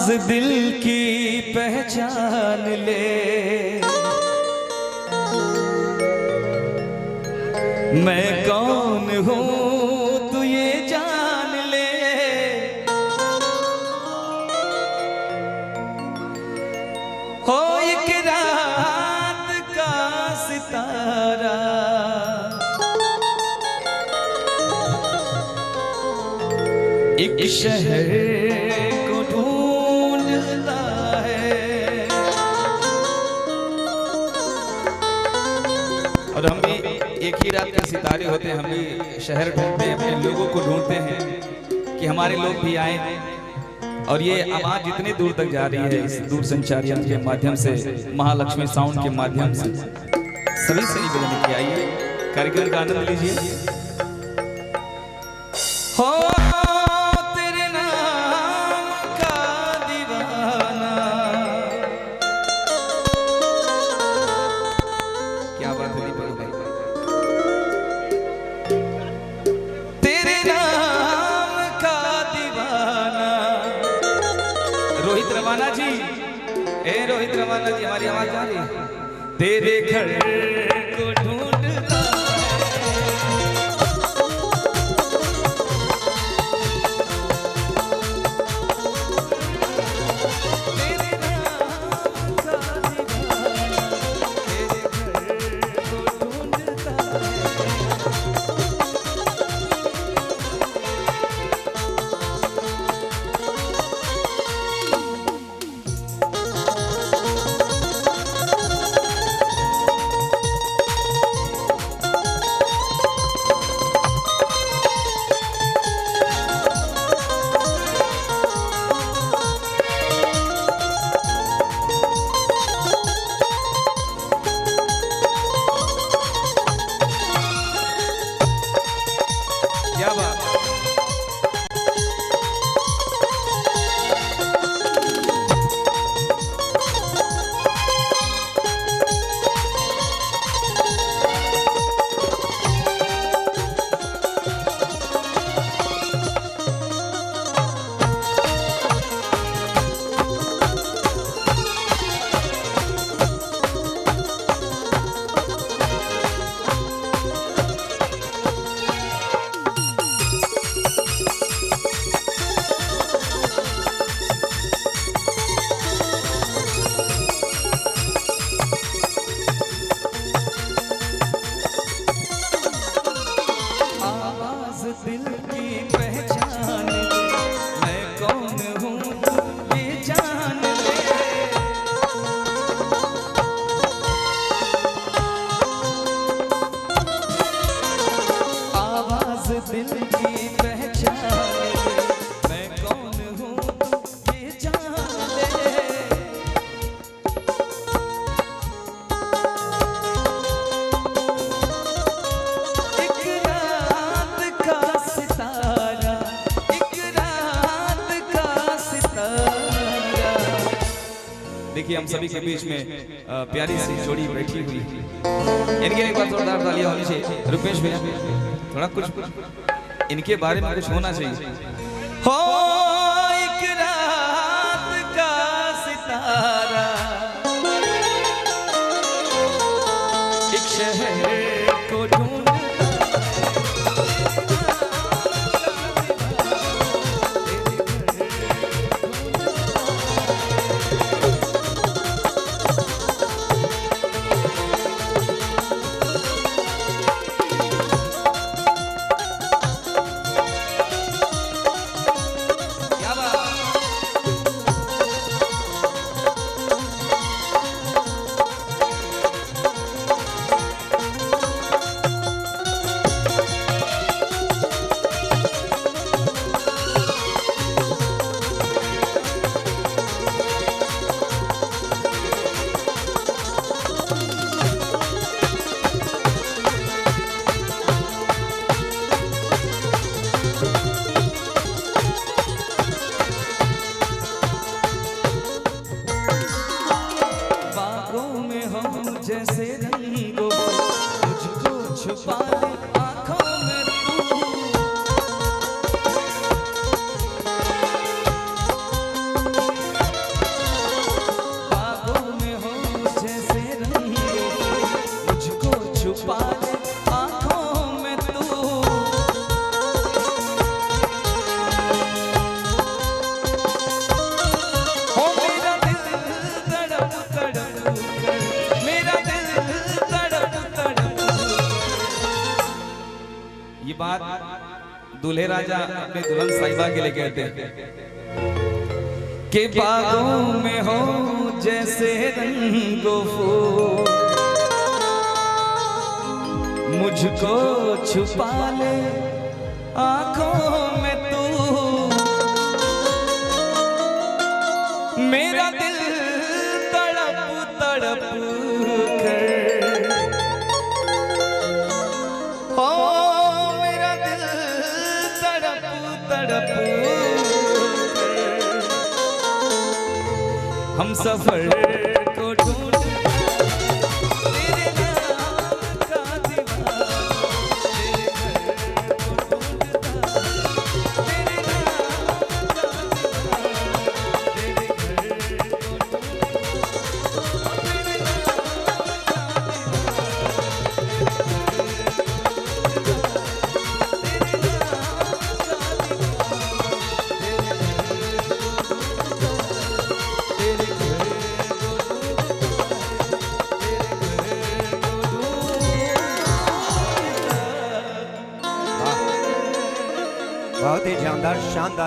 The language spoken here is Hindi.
आवाज दिल की पहचान ले, मैं कौन हूँ तू ये जान ले। हो एक रात का सितारा, एक शहर को ढूंढता है। और हम भी एक ही रात के सितारे होते हैं, हम भी शहर ढूंढते हैं, अपने लोगों को ढूंढते हैं कि हमारे लोग भी आए। और ये आवाज जितने दूर तक जा रही है इस दूरसंचार यंत्र के माध्यम से, महालक्ष्मी साउंड के माध्यम से, सभी से निवेदन किया, आइए कार्यक्रम का आनंद लीजिए। हो तेरे नाम का दीवाना, क्या बात है दीपक भाई, तेरे नाम का दीवाना। रोहित रवाना जी, ए रोहित रवाना जी, हमारी आवाज आ रही है? तेरे घर को ढूंढता दिल की पहचान ले, मैं कौन हूँ ये जान ले। आवाज दिल की पहचान ले, मैं कौन हूँ ये जान ले। देखिए हम सभी के बीच में प्यारी सी जोड़ी बैठी हुई है, इनके एक बार जोरदार तालियां होनी चाहिए। रुपेश भैया थोड़ा कुछ इनके बारे में कुछ होना चाहिए। हो एक रात का सितारा, एक शहर को ढूंढता ये बात दूल्हे राजा अपने दुल्हन साहिबा के लिए कहते हैं कि बागों में हो जैसे रंगो फूल, मुझको छुपा ले आंखों में तू, मेरा दिल तड़प तड़प कर, ओ मेरा दिल तड़प तड़प कर, हम सफर को ढूंढ बहुत ही जानदार शानदार